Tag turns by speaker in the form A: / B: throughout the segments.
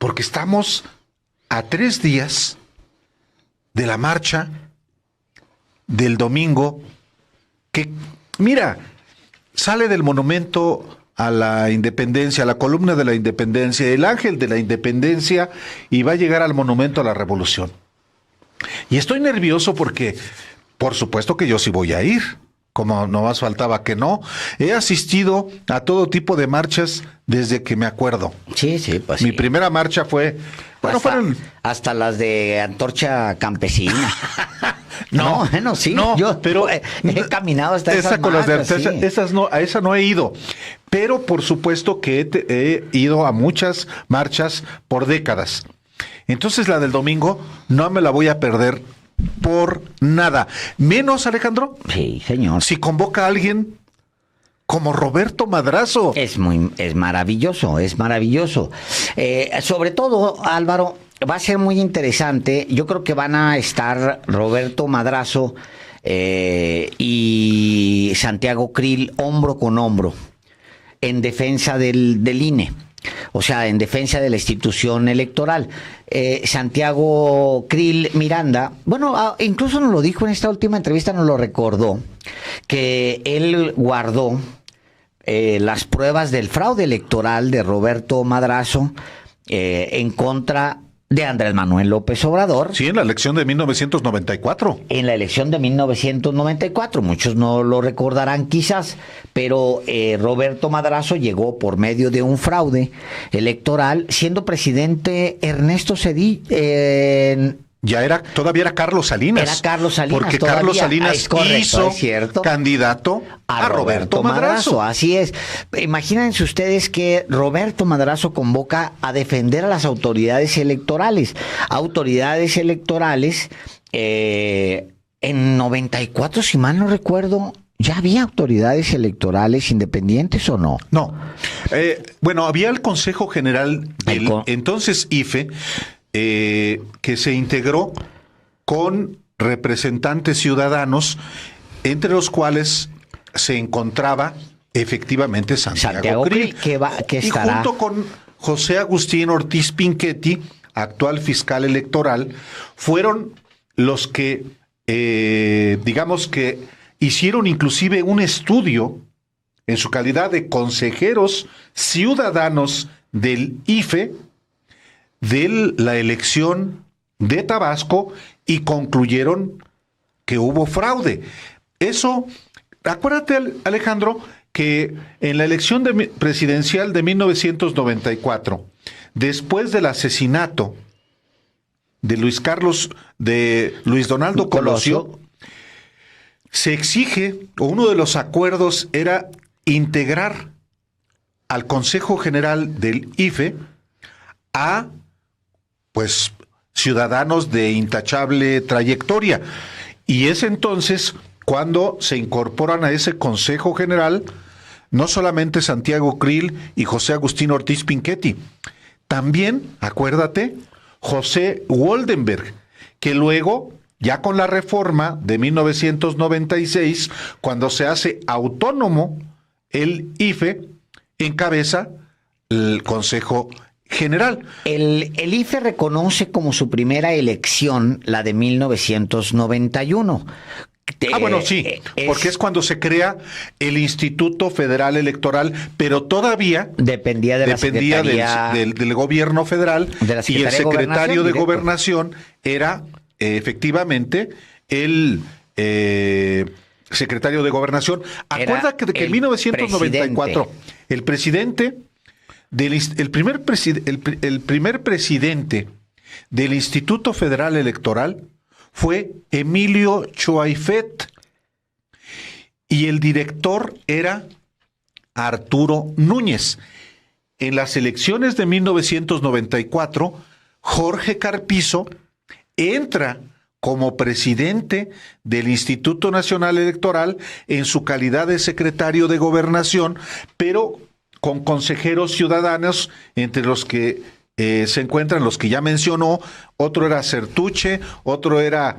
A: porque estamos a 3 días de la marcha del domingo, que, mira, sale del monumento a la independencia, a la columna de la independencia, el ángel de la independencia, y va a llegar al monumento a la revolución. Y estoy nervioso porque, por supuesto que yo sí voy a ir, como no más faltaba que no. He asistido a todo tipo de marchas desde que me acuerdo.
B: Sí, pues
A: Mi
B: sí.
A: primera marcha fue... Bueno,
B: hasta las de Antorcha Campesina. No, bueno, sí.
A: No,
B: yo
A: pero
B: he caminado hasta esas
A: con las de
B: marchas, sí.
A: esas no, a esa no he ido. Pero por supuesto que he ido a muchas marchas por décadas. Entonces la del domingo no me la voy a perder por nada. Menos, Alejandro,
B: Sí, señor.
A: si convoca a alguien como Roberto Madrazo.
B: Es maravilloso, es maravilloso. Sobre todo, Álvaro, va a ser muy interesante. Yo creo que van a estar Roberto Madrazo y Santiago Krill hombro con hombro en defensa del INE. O sea, en defensa de la institución electoral. Santiago Krill Miranda, bueno, incluso nos lo dijo en esta última entrevista, nos lo recordó, que él guardó las pruebas del fraude electoral de Roberto Madrazo en contra de Andrés Manuel López Obrador.
A: Sí, en la elección de 1994.
B: En la elección de 1994, muchos no lo recordarán quizás, pero Roberto Madrazo llegó por medio de un fraude electoral, siendo presidente Ernesto Zedillo.
A: Todavía era Carlos Salinas.
B: Era Carlos Salinas.
A: Porque
B: todavía.
A: Carlos Salinas
B: es correcto,
A: hizo candidato a Roberto Madrazo.
B: Así es. Imagínense ustedes que Roberto Madrazo convoca a defender a las autoridades electorales. En 94, si mal no recuerdo, ¿ya había autoridades electorales independientes o no?
A: No. Bueno, había el Consejo General del entonces IFE, que se integró con representantes ciudadanos, entre los cuales se encontraba efectivamente Santiago Krill,
B: que estará...
A: y junto con José Agustín Ortiz Pinchetti, actual fiscal electoral, fueron los que, digamos que hicieron inclusive un estudio en su calidad de consejeros ciudadanos del IFE de la elección de Tabasco, y concluyeron que hubo fraude. Eso, acuérdate, Alejandro, que en la elección presidencial de 1994, después del asesinato de Luis Donaldo Colosio, se exige, o uno de los acuerdos era integrar al Consejo General del IFE a pues ciudadanos de intachable trayectoria. Y es entonces cuando se incorporan a ese Consejo General no solamente Santiago Krill y José Agustín Ortiz Pinchetti, también, acuérdate, José Woldenberg, que luego, ya con la reforma de 1996, cuando se hace autónomo el IFE, encabeza el Consejo General.
B: El IFE reconoce como su primera elección la de 1991.
A: Bueno, sí, porque es cuando se crea el Instituto Federal Electoral, pero todavía
B: dependía
A: del gobierno federal, y el secretario de Gobernación era efectivamente el secretario de Gobernación. Acuérdate que en 1994 el presidente el primer presidente del Instituto Federal Electoral fue Emilio Choaifet, y el director era Arturo Núñez. En las elecciones de 1994, Jorge Carpizo entra como presidente del Instituto Nacional Electoral en su calidad de secretario de Gobernación, pero con consejeros ciudadanos, entre los que se encuentran los que ya mencionó. Otro era Certuche, otro era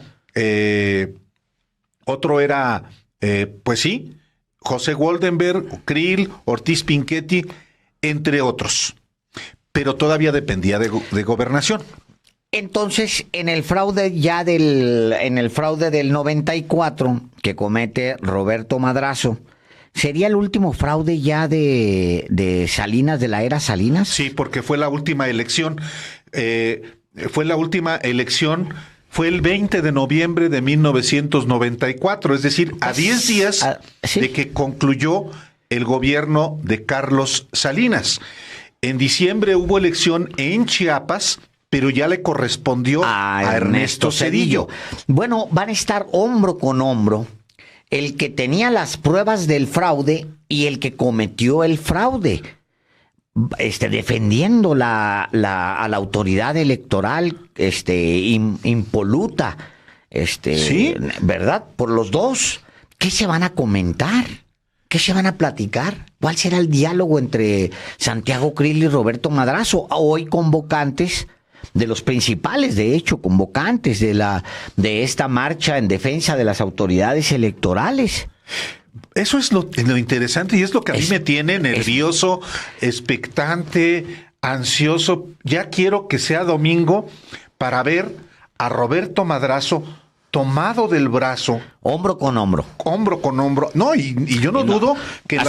A: pues sí, José Woldenberg, Krill, Ortiz Pinchetti, entre otros. pero todavía dependía de gobernación.
B: Entonces, en el fraude del 94 que comete Roberto Madrazo, ¿sería el último fraude ya de Salinas, de la era Salinas?
A: Sí, porque fue la última elección. Fue el 20 de noviembre de 1994, es decir, a 10 días
B: ¿sí?
A: de que concluyó el gobierno de Carlos Salinas. En diciembre hubo elección en Chiapas, pero ya le correspondió a Ernesto Zedillo.
B: Bueno, van a estar hombro con hombro el que tenía las pruebas del fraude y el que cometió el fraude, defendiendo a la autoridad electoral impoluta,
A: ¿sí?
B: ¿Verdad? Por los dos. ¿Qué se van a comentar? ¿Qué se van a platicar? ¿Cuál será el diálogo entre Santiago Krill y Roberto Madrazo, hoy convocantes de los principales, de hecho, convocantes de esta marcha en defensa de las autoridades electorales?
A: Eso es lo interesante y es lo que a mí me tiene nervioso, expectante, ansioso. Ya quiero que sea domingo para ver a Roberto Madrazo tomado del brazo.
B: Hombro con hombro.
A: Hombro con hombro. No, y yo no dudo que en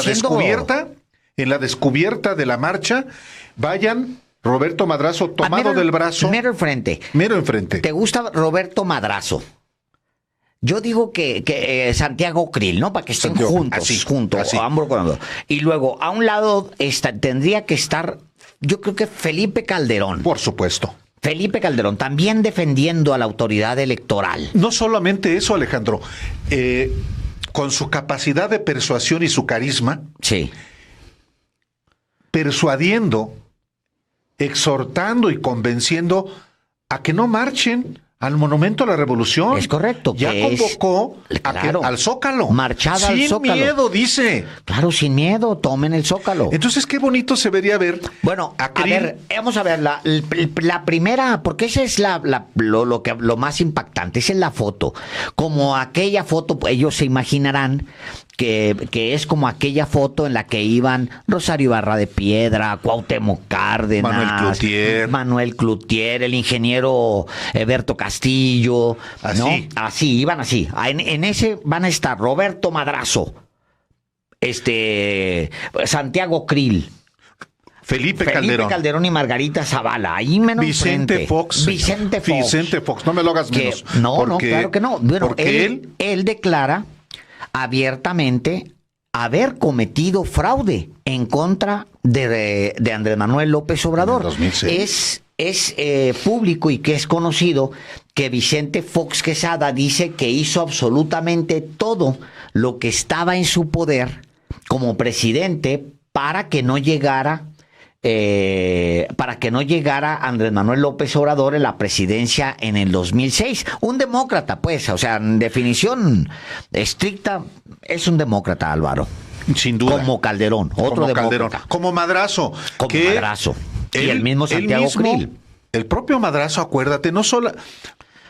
A: la descubierta de la marcha vayan Roberto Madrazo tomado del brazo.
B: Mero enfrente.
A: Mero enfrente.
B: ¿Te gusta Roberto Madrazo? Yo digo que Santiago Krill, ¿no? Para que estén juntos,
A: así.
B: Hombro con hombro. Y luego, a un lado tendría que estar, yo creo que Felipe Calderón.
A: Por supuesto.
B: Felipe Calderón, también defendiendo a la autoridad electoral.
A: No solamente eso, Alejandro. Con su capacidad de persuasión y su carisma.
B: Sí.
A: Persuadiendo, exhortando y convenciendo a que no marchen al Monumento a la Revolución.
B: Es correcto.
A: Ya convocó al Zócalo.
B: Marchada al Zócalo.
A: Sin miedo, dice.
B: Claro, sin miedo, tomen el Zócalo.
A: Entonces, qué bonito se vería ver.
B: Bueno, a ver, vamos a ver la primera, porque esa es lo más impactante, esa es la foto. Como aquella foto, ellos se imaginarán que es como aquella foto en la que iban Rosario Ibarra de Piedra, Cuauhtémoc Cárdenas, Manuel Cloutier, el ingeniero Eberto Castillo, ¿no? Así, iban así. En ese van a estar Roberto Madrazo, Santiago Krill,
A: Felipe
B: Calderón y Margarita Zavala, ahí menos
A: Vicente Fox, no me lo hagas menos.
B: No, claro que no. Bueno, porque él declara abiertamente haber cometido fraude en contra de Andrés Manuel López Obrador.
A: En 2006.
B: Es público y que es conocido que Vicente Fox Quesada dice que hizo absolutamente todo lo que estaba en su poder como presidente para que no llegara Andrés Manuel López Obrador en la presidencia en el 2006. Un demócrata, pues, o sea, en definición estricta, es un demócrata, Álvaro.
A: Sin duda.
B: Como Calderón, otro demócrata.
A: Como Madrazo.
B: Y el mismo Santiago Krill.
A: El propio Madrazo, acuérdate, no solo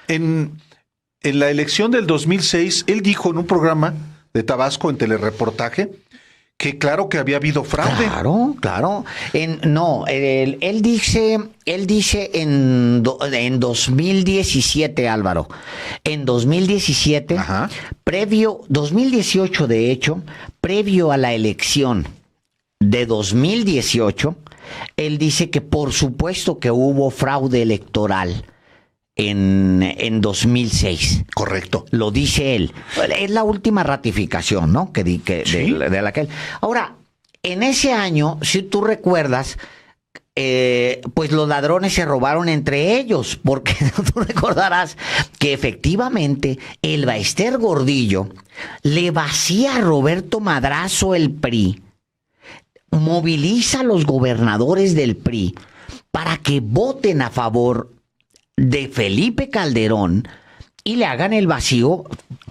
A: en la elección del 2006, él dijo en un programa de Tabasco, en telereportaje, que claro que había habido fraude.
B: Claro. Él dice en 2017, Álvaro. En 2017, 2018 de hecho, previo a la elección de 2018, él dice que por supuesto que hubo fraude electoral en 2006.
A: Correcto.
B: Lo dice él. Es la última ratificación, ¿no?
A: ¿Sí?
B: de la que él. Ahora, en ese año, si tú recuerdas, pues los ladrones se robaron entre ellos, porque tú recordarás que efectivamente el Baester Gordillo le vacía a Roberto Madrazo el PRI, moviliza a los gobernadores del PRI para que voten a favor de Felipe Calderón y le hagan el vacío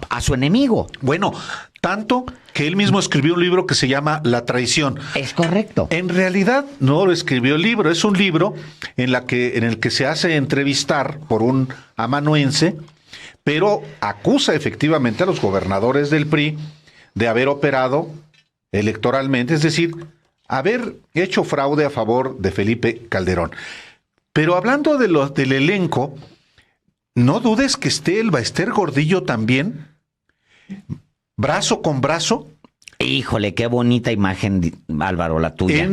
B: a su enemigo.
A: Bueno, tanto que él mismo escribió un libro que se llama La Traición.
B: Es correcto.
A: En realidad no lo escribió el libro, es un libro en el que se hace entrevistar por un amanuense, pero acusa efectivamente a los gobernadores del PRI de haber operado electoralmente, es decir, haber hecho fraude a favor de Felipe Calderón. Pero hablando del elenco, no dudes que esté el Baester Gordillo también, brazo con brazo.
B: Híjole, qué bonita imagen, Álvaro, la tuya.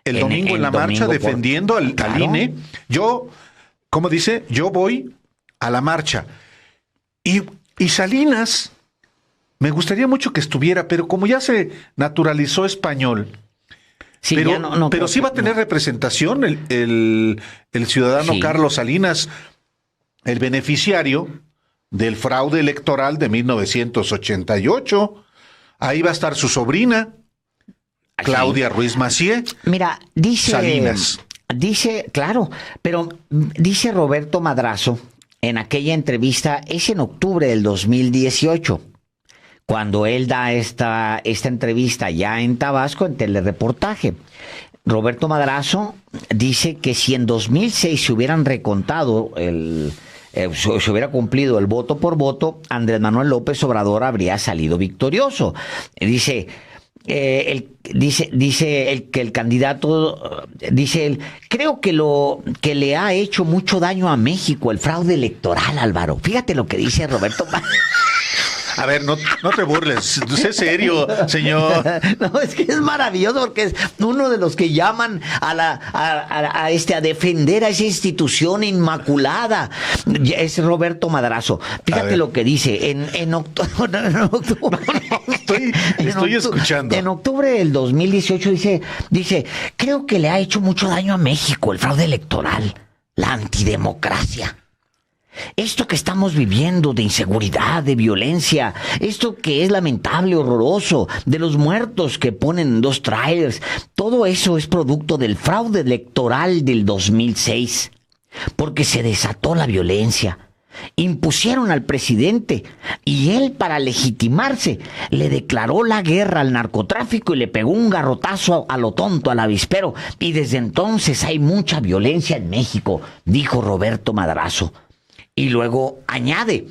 A: El domingo en la marcha defendiendo al INE. Yo, como dice, yo voy a la marcha. Y Salinas, me gustaría mucho que estuviera, pero como ya se naturalizó español, sí, pero sí va a tener representación el ciudadano Carlos Salinas, el beneficiario del fraude electoral de 1988. Ahí va a estar su sobrina, Claudia Ruiz Massieu.
B: Mira, dice
A: Salinas.
B: Claro, pero dice Roberto Madrazo en aquella entrevista, es en octubre del 2018, cuando él da esta entrevista ya en Tabasco, en telereportaje. Roberto Madrazo dice que si en 2006 se hubieran recontado se hubiera cumplido el voto por voto, Andrés Manuel López Obrador habría salido victorioso. Dice que el candidato, dice él, creo que le ha hecho mucho daño a México el fraude electoral, Álvaro. Fíjate lo que dice Roberto.
A: A ver, no te burles, sé serio, señor.
B: No, es que es maravilloso porque es uno de los que llaman a defender a esa institución inmaculada. Es Roberto Madrazo. Fíjate lo que dice en octubre.
A: Estoy escuchando.
B: En octubre del 2018 dice, creo que le ha hecho mucho daño a México el fraude electoral, la antidemocracia. Esto que estamos viviendo de inseguridad, de violencia, esto que es lamentable, horroroso, de los muertos que ponen en 2 trailers, todo eso es producto del fraude electoral del 2006, porque se desató la violencia. Impusieron al presidente y él, para legitimarse, le declaró la guerra al narcotráfico y le pegó un garrotazo a lo tonto, al avispero, y desde entonces hay mucha violencia en México, dijo Roberto Madrazo. Y luego añade,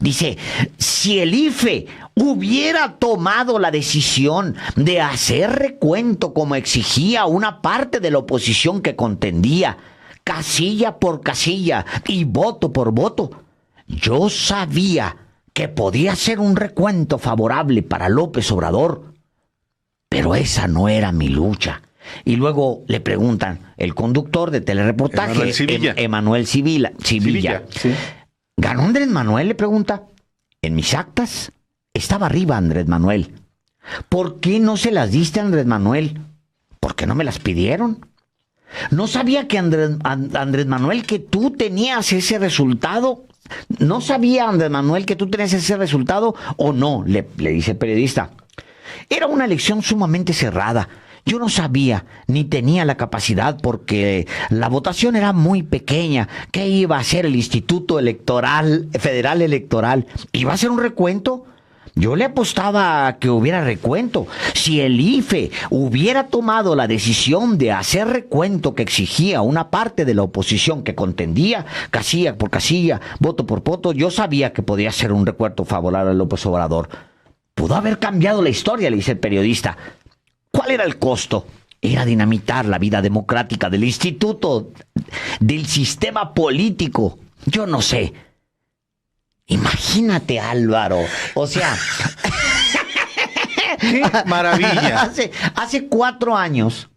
B: dice, si el IFE hubiera tomado la decisión de hacer recuento como exigía una parte de la oposición que contendía, casilla por casilla y voto por voto, yo sabía que podía ser un recuento favorable para López Obrador, pero esa no era mi lucha. Y luego le preguntan, el conductor de telereportaje, Emanuel Sibilla.
A: Sí.
B: ¿Ganó Andrés Manuel? Le pregunta. En mis actas estaba arriba Andrés Manuel. ¿Por qué no se las diste a Andrés Manuel? ¿Por qué no me las pidieron? ¿No sabía que Andrés Manuel que tú tenías ese resultado? ¿No sabía Andrés Manuel que tú tenías ese resultado o no? Le dice el periodista. Era una elección sumamente cerrada. Yo no sabía ni tenía la capacidad porque la votación era muy pequeña. ¿Qué iba a hacer el Instituto Federal Electoral? ¿Iba a hacer un recuento? Yo le apostaba a que hubiera recuento. Si el IFE hubiera tomado la decisión de hacer recuento que exigía una parte de la oposición que contendía, casilla por casilla, voto por voto, yo sabía que podía ser un recuento favorable a López Obrador. Pudo haber cambiado la historia, le dice el periodista. ¿Cuál era el costo? Era dinamitar la vida democrática del instituto, del sistema político. Yo no sé. Imagínate, Álvaro. O sea...
A: ¡Qué maravilla!
B: Hace 4 años,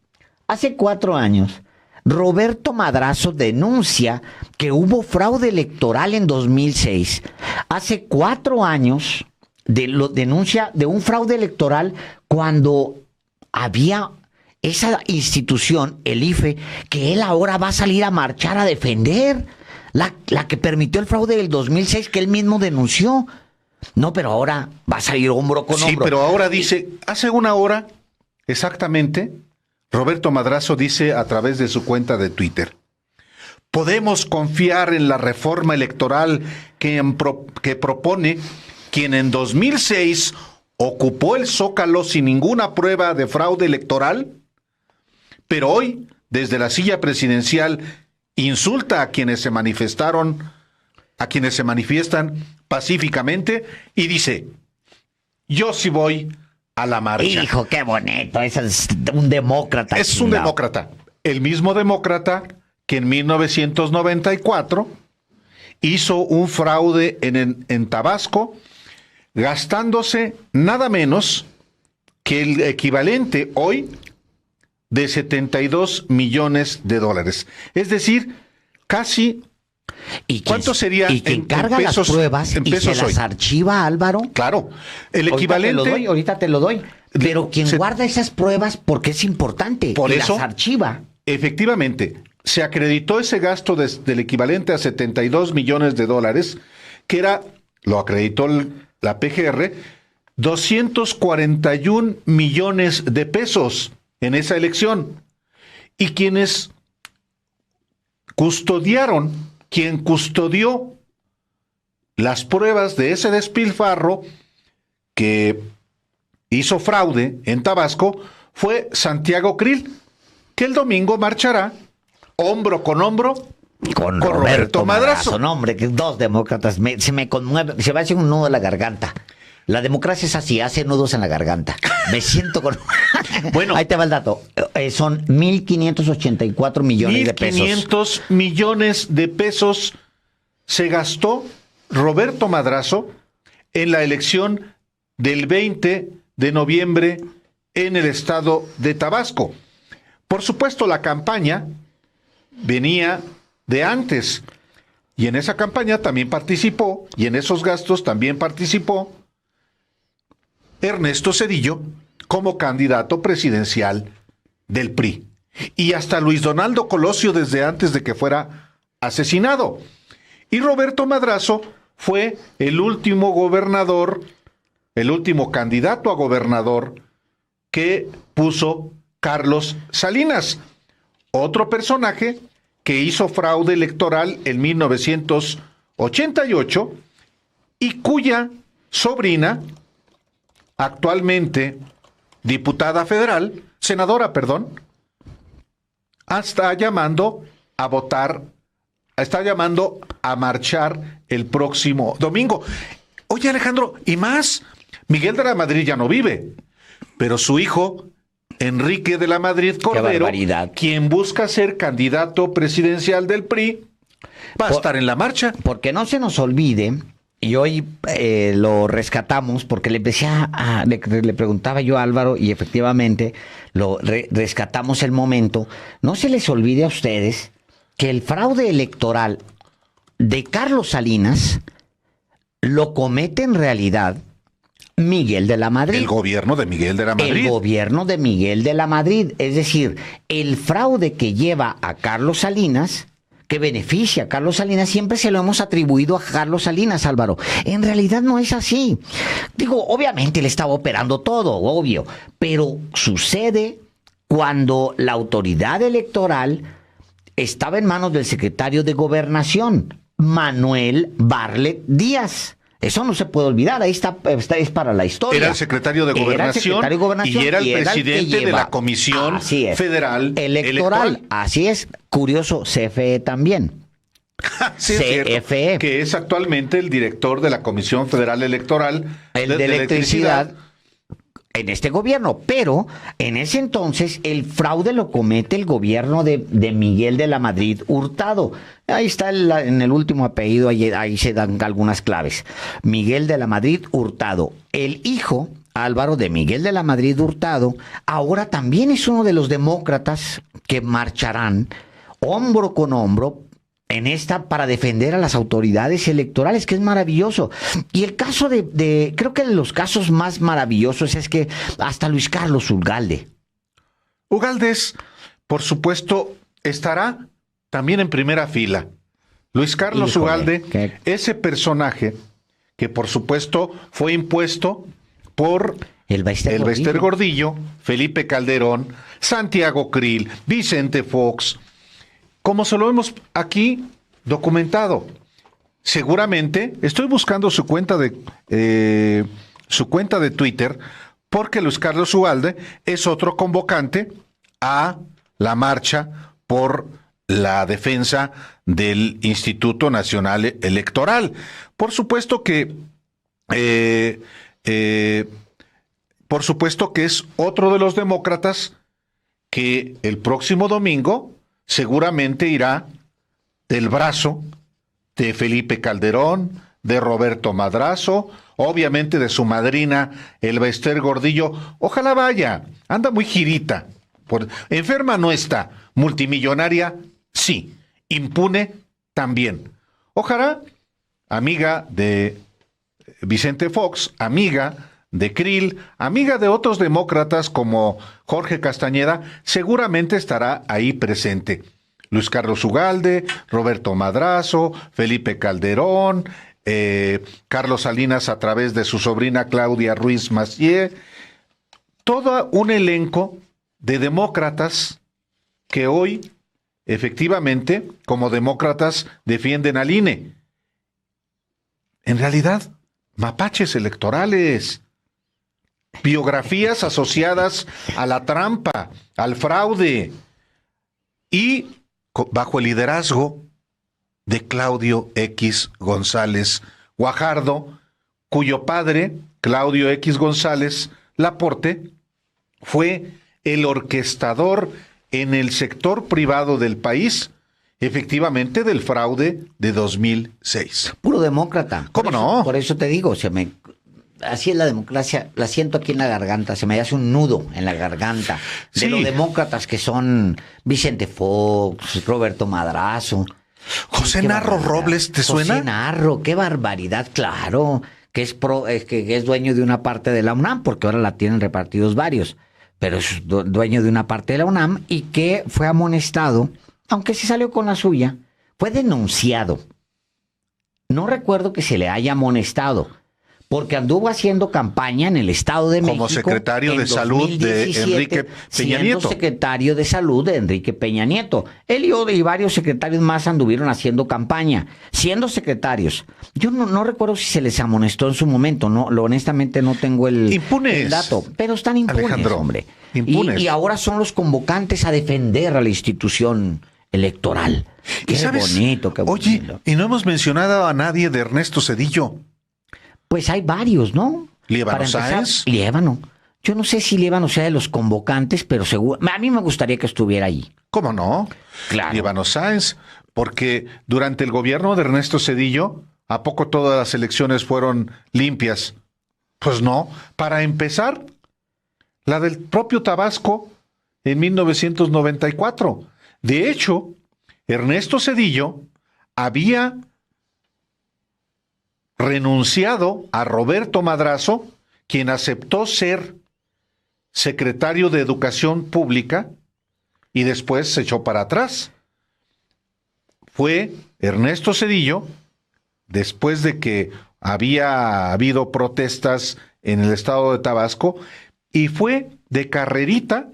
B: Roberto Madrazo denuncia que hubo fraude electoral en 2006. Hace 4 años denuncia de un fraude electoral cuando había esa institución, el IFE, que él ahora va a salir a marchar a defender, la que permitió el fraude del 2006 que él mismo denunció. No, pero ahora va a salir hombro con hombro.
A: Sí, pero ahora dice, hace 1 hora exactamente, Roberto Madrazo dice a través de su cuenta de Twitter: podemos confiar en la reforma electoral que propone quien en 2006 ocupó el Zócalo sin ninguna prueba de fraude electoral, pero hoy, desde la silla presidencial, insulta a quienes se manifiestan pacíficamente y dice: yo sí voy a la marcha.
B: Hijo, qué bonito. Ese es un demócrata.
A: Es un demócrata. El mismo demócrata que en 1994 hizo un fraude en Tabasco, gastándose nada menos que el equivalente hoy de 72 millones de dólares. Es decir, casi... ¿Cuánto sería
B: y que encarga las pruebas y se las archiva, Álvaro?
A: Claro. El equivalente...
B: Ahorita te lo doy. Pero quien guarda esas pruebas, porque es importante,
A: por eso,
B: las archiva.
A: Efectivamente, se acreditó ese gasto del equivalente a 72 millones de dólares, que era, lo acreditó la PGR, 241 millones de pesos en esa elección. Y quien custodió las pruebas de ese despilfarro que hizo fraude en Tabasco fue Santiago Krill, que el domingo marchará hombro con hombro con Roberto Madrazo.
B: No, hombre, que dos demócratas, se me conmueve, se va a hacer un nudo en la garganta. La democracia es así, hace nudos en la garganta. Me siento con... Bueno, ahí te va el dato. Son 1.584 millones de pesos.
A: 1.500 millones de pesos se gastó Roberto Madrazo en la elección del 20 de noviembre en el estado de Tabasco. Por supuesto, la campaña venía de antes, y en esa campaña también participó, y en esos gastos también participó Ernesto Zedillo como candidato presidencial del PRI. Y hasta Luis Donaldo Colosio desde antes de que fuera asesinado. Y Roberto Madrazo fue el último gobernador, el último candidato a gobernador que puso Carlos Salinas, otro personaje que hizo fraude electoral en 1988 y cuya sobrina, actualmente diputada federal, senadora, perdón, está llamando a votar, está llamando a marchar el próximo domingo. Oye, Alejandro, y más, Miguel de la Madrid ya no vive, pero su hijo, Enrique de la Madrid Cordero, quien busca ser candidato presidencial del PRI, va a estar en la marcha.
B: Porque no se nos olvide, y hoy lo rescatamos, porque le preguntaba yo a Álvaro, y efectivamente rescatamos el momento. No se les olvide a ustedes que el fraude electoral de Carlos Salinas lo comete en realidad Miguel de la Madrid.
A: El gobierno de Miguel de la Madrid.
B: El gobierno de Miguel de la Madrid. Es decir, el fraude que lleva a Carlos Salinas, que beneficia a Carlos Salinas, siempre se lo hemos atribuido a Carlos Salinas, Álvaro. En realidad no es así. Digo, obviamente él estaba operando todo, obvio, pero sucede cuando la autoridad electoral estaba en manos del secretario de Gobernación, Manuel Bartlett Díaz. Eso no se puede olvidar, ahí está, es para la historia.
A: Era el secretario de Gobernación y era el presidente de la Comisión Federal Electoral.
B: Así es, curioso, CFE también.
A: Sí, CFE. Que es actualmente el director de la Comisión Federal Electoral
B: de Electricidad en este gobierno, pero en ese entonces el fraude lo comete el gobierno de Miguel de la Madrid Hurtado. Ahí está en el último apellido, ahí se dan algunas claves. Miguel de la Madrid Hurtado. El hijo, Álvaro, de Miguel de la Madrid Hurtado, ahora también es uno de los demócratas que marcharán hombro con hombro en esta para defender a las autoridades electorales, que es maravilloso. Y el caso creo que de los casos más maravillosos es que hasta Luis Carlos Ugalde.
A: Ugaldes, por supuesto, estará también en primera fila. Luis Carlos Ugalde, ese personaje que por supuesto fue impuesto por el Bester Gordillo, Felipe Calderón, Santiago Krill, Vicente Fox, como se lo hemos aquí documentado. Seguramente, estoy buscando su cuenta de Twitter, porque Luis Carlos Ugalde es otro convocante a la marcha por la defensa del Instituto Nacional Electoral. Por supuesto que por supuesto que es otro de los demócratas que el próximo domingo seguramente irá del brazo de Felipe Calderón, de Roberto Madrazo, obviamente de su madrina, Elba Ester Gordillo. Ojalá vaya, anda muy girita. Enferma no está, multimillonaria sí, impune también. Ojalá, amiga de Vicente Fox, amiga de Krill, amiga de otros demócratas como Jorge Castañeda, seguramente estará ahí presente. Luis Carlos Ugalde, Roberto Madrazo, Felipe Calderón, Carlos Salinas a través de su sobrina Claudia Ruiz Massieu, todo un elenco de demócratas que hoy, efectivamente, como demócratas, defienden al INE. En realidad, mapaches electorales, biografías asociadas a la trampa, al fraude, y bajo el liderazgo de Claudio X González Guajardo, cuyo padre, Claudio X González Laporte, fue el orquestador en el sector privado del país, efectivamente, del fraude de 2006.
B: Puro demócrata.
A: ¿Cómo no?
B: Por eso te digo, así es la democracia, la siento aquí en la garganta, se me hace un nudo en la garganta de
A: Sí.
B: los demócratas que son Vicente Fox, Roberto Madrazo.
A: José
B: Qué
A: Narro
B: barbaridad.
A: Robles, ¿te suena?
B: José Narro, qué barbaridad, claro, que es dueño de una parte de la UNAM, porque ahora la tienen repartidos varios, pero es dueño de una parte de la UNAM y que fue amonestado, aunque sí salió con la suya, fue denunciado. No recuerdo que se le haya amonestado, porque anduvo haciendo campaña en el Estado de México.
A: Como secretario de Salud de Enrique Peña Nieto.
B: Siendo secretario de Salud de Enrique Peña Nieto. Él y varios secretarios más anduvieron haciendo campaña, siendo secretarios. Yo no recuerdo si se les amonestó en su momento, honestamente no tengo el dato, pero están impunes,
A: Alejandro,
B: hombre.
A: impunes.
B: Y ahora son los convocantes a defender a la institución electoral. Qué bonito, qué bonito.
A: Oye, y no hemos mencionado a nadie de Ernesto Zedillo.
B: Pues hay varios, ¿no?
A: Líbano Sáenz.
B: Líbano. Yo no sé si Líbano sea de los convocantes, pero seguro. A mí me gustaría que estuviera ahí.
A: ¿Cómo no?
B: Claro.
A: Líbano Sáenz, porque durante el gobierno de Ernesto Zedillo, ¿a poco todas las elecciones fueron limpias? Pues no. Para empezar, la del propio Tabasco en 1994. De hecho, Ernesto Zedillo había renunciado a Roberto Madrazo, quien aceptó ser secretario de Educación Pública y después se echó para atrás. Fue Ernesto Zedillo, después de que había habido protestas en el estado de Tabasco, y fue de carrerita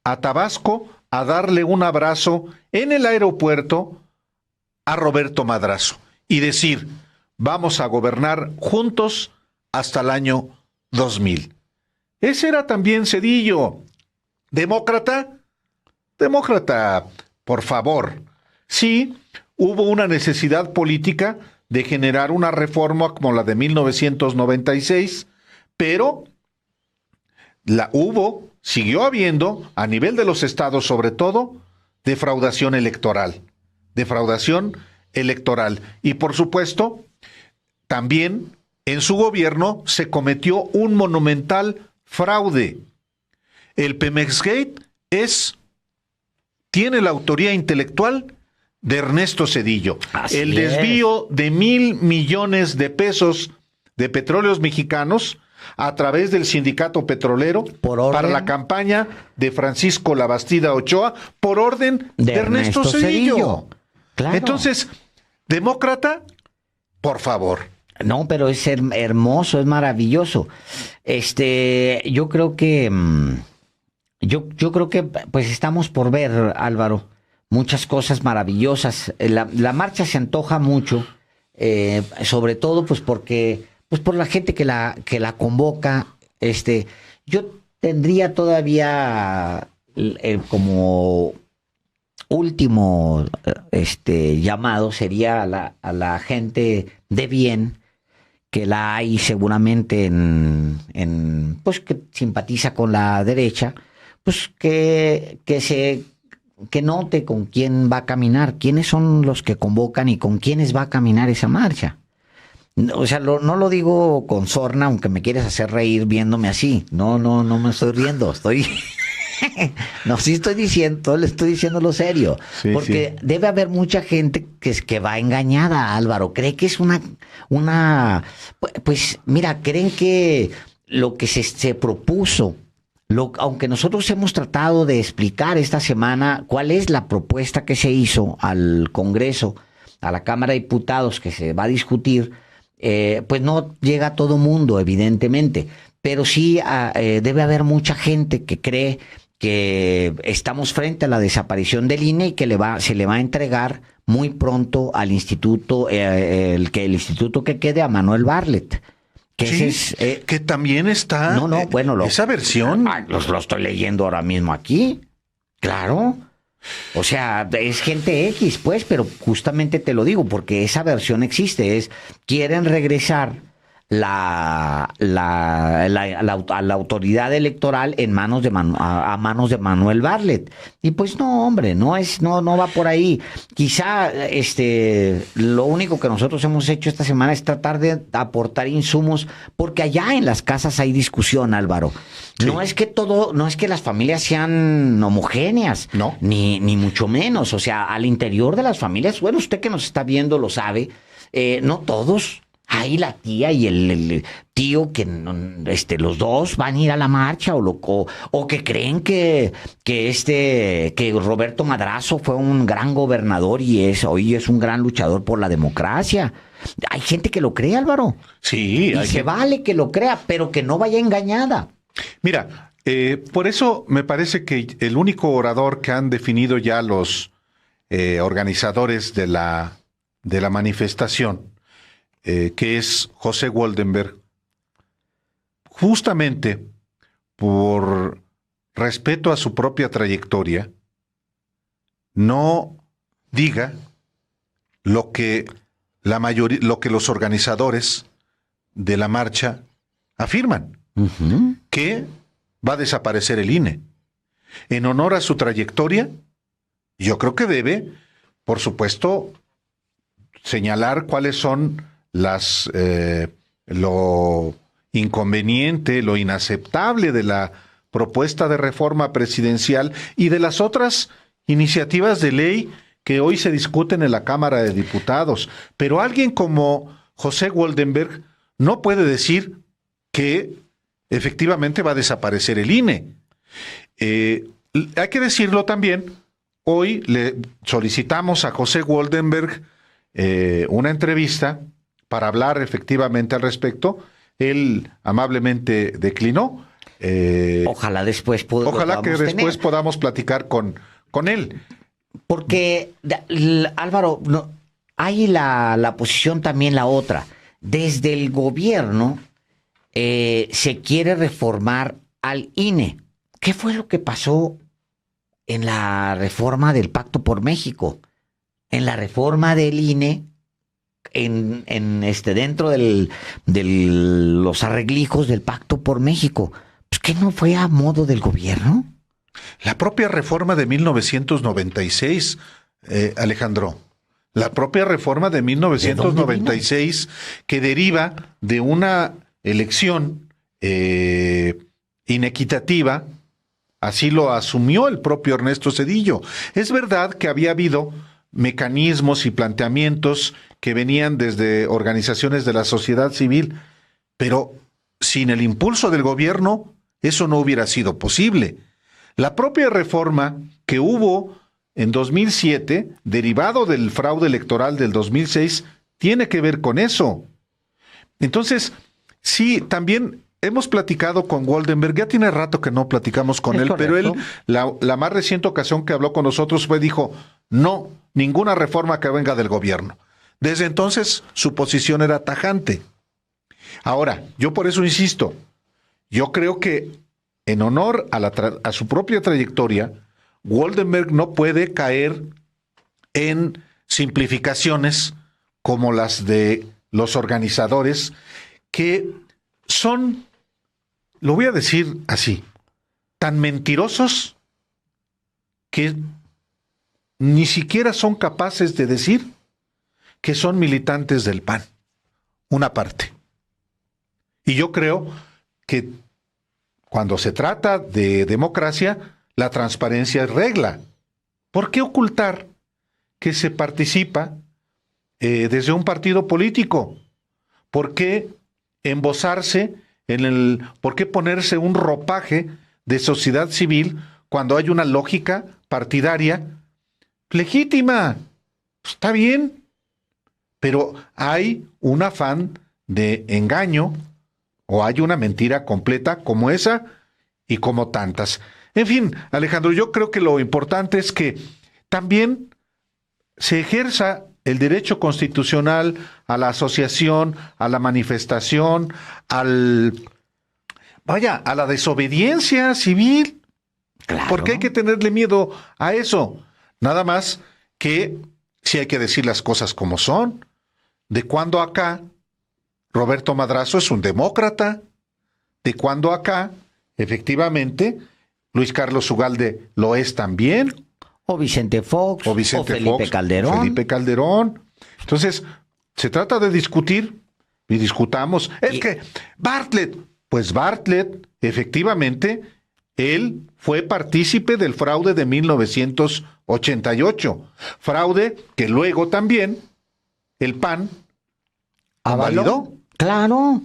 A: a Tabasco a darle un abrazo en el aeropuerto a Roberto Madrazo y decir: vamos a gobernar juntos hasta el año 2000. Ese era también Zedillo. ¿Demócrata? Demócrata, por favor. Sí, hubo una necesidad política de generar una reforma como la de 1996, pero siguió habiendo, a nivel de los estados sobre todo, defraudación electoral. Defraudación electoral. Y por supuesto, también en su gobierno se cometió un monumental fraude. El Pemexgate tiene la autoría intelectual de Ernesto Zedillo. El desvío de 1,000 millones de pesos de petróleos mexicanos a través del sindicato petrolero para la campaña de Francisco Labastida Ochoa por orden de Ernesto Zedillo.
B: Claro.
A: Entonces, demócrata, por favor.
B: No, pero es hermoso, es maravilloso. Yo creo que pues estamos por ver, Álvaro, muchas cosas maravillosas. La marcha se antoja mucho, sobre todo pues porque pues por la gente que la convoca. Yo tendría todavía como último llamado sería a la gente de bien que la hay seguramente pues que simpatiza con la derecha, pues que note con quién va a caminar, quiénes son los que convocan y con quiénes va a caminar esa marcha. O sea, no lo digo con sorna, aunque me quieres hacer reír viéndome así. No me estoy riendo, no, sí estoy diciendo, le estoy diciendo lo serio. Sí, porque sí. Debe haber mucha gente que va engañada, Álvaro. Cree que es pues mira, creen que lo que se propuso, aunque nosotros hemos tratado de explicar esta semana cuál es la propuesta que se hizo al Congreso, a la Cámara de Diputados, que se va a discutir, pues no llega a todo mundo, evidentemente. Pero sí debe haber mucha gente que cree que estamos frente a la desaparición del INE y que se le va a entregar muy pronto al instituto, el instituto que quede a Manuel Bartlett. Que,
A: sí, que también está
B: bueno,
A: esa versión.
B: Lo estoy leyendo ahora mismo aquí. Claro. O sea, es gente X, pues, pero justamente te lo digo porque esa versión existe. Quieren regresar a la autoridad electoral a manos de Manuel Bartlett. Y pues no, hombre, no va por ahí. Quizá lo único que nosotros hemos hecho esta semana es tratar de aportar insumos, porque allá en las casas hay discusión, Álvaro. Sí. No es que las familias sean homogéneas, no, ni mucho menos. O sea, al interior de las familias, bueno, usted que nos está viendo lo sabe, no todos. Ahí la tía y el tío que los dos van a ir a la marcha o que creen que Roberto Madrazo fue un gran gobernador y hoy es un gran luchador por la democracia. Hay gente que lo cree, Álvaro.
A: Sí.
B: Y vale que lo crea, pero que no vaya engañada.
A: Mira, por eso me parece que el único orador que han definido ya los organizadores de la manifestación, que es José Woldenberg, justamente por respeto a su propia trayectoria, no diga lo que los organizadores de la marcha afirman, que va a desaparecer el INE. En honor a su trayectoria, yo creo que debe, por supuesto, señalar cuáles son lo inconveniente, lo inaceptable de la propuesta de reforma presidencial y de las otras iniciativas de ley que hoy se discuten en la Cámara de Diputados. Pero alguien como José Woldenberg no puede decir que efectivamente va a desaparecer el INE. Hay que decirlo también, hoy le solicitamos a José Woldenberg una entrevista para hablar efectivamente al respecto. Él amablemente declinó.
B: Ojalá después
A: podamos platicar con él.
B: Porque, Álvaro, hay la posición también la otra. Desde el gobierno se quiere reformar al INE. ¿Qué fue lo que pasó en la reforma del Pacto por México? En la reforma del INE, dentro de los arreglijos del Pacto por México, pues que no fue a modo del gobierno.
A: La propia reforma de 1996, Alejandro, la propia reforma de 1996 que deriva de una elección inequitativa, así lo asumió el propio Ernesto Zedillo. Es verdad que había habido mecanismos y planteamientos que venían desde organizaciones de la sociedad civil, pero sin el impulso del gobierno, eso no hubiera sido posible. La propia reforma que hubo en 2007, derivado del fraude electoral del 2006, tiene que ver con eso. Entonces, sí, también hemos platicado con Woldenberg, ya tiene rato que no platicamos con él, correcto. Pero él, la más reciente ocasión que habló con nosotros dijo, no, ninguna reforma que venga del gobierno. Desde entonces, su posición era tajante. Ahora, yo por eso insisto, yo creo que en honor a su propia trayectoria, Woldenberg no puede caer en simplificaciones como las de los organizadores que son, lo voy a decir así, tan mentirosos que ni siquiera son capaces de decir que son militantes del PAN, una parte. Y yo creo que cuando se trata de democracia, la transparencia es regla. ¿Por qué ocultar que se participa desde un partido político? ¿Por qué embosarse por qué ponerse un ropaje de sociedad civil cuando hay una lógica partidaria legítima? Está bien, pero hay un afán de engaño o hay una mentira completa como esa y como tantas. En fin, Alejandro, yo creo que lo importante es que también se ejerza el derecho constitucional a la asociación, a la manifestación, a la desobediencia civil. Claro. ¿Por qué hay que tenerle miedo a eso? Nada más que si hay que decir las cosas como son. De cuando acá Roberto Madrazo es un demócrata. De cuando acá, efectivamente, Luis Carlos Ugalde lo es también.
B: O Vicente Fox, o Felipe Calderón.
A: Felipe Calderón. Entonces, se trata de discutir y discutamos. Es que Bartlett, efectivamente, él fue partícipe del fraude de 1988. Fraude que luego también el PAN
B: avaló. Claro.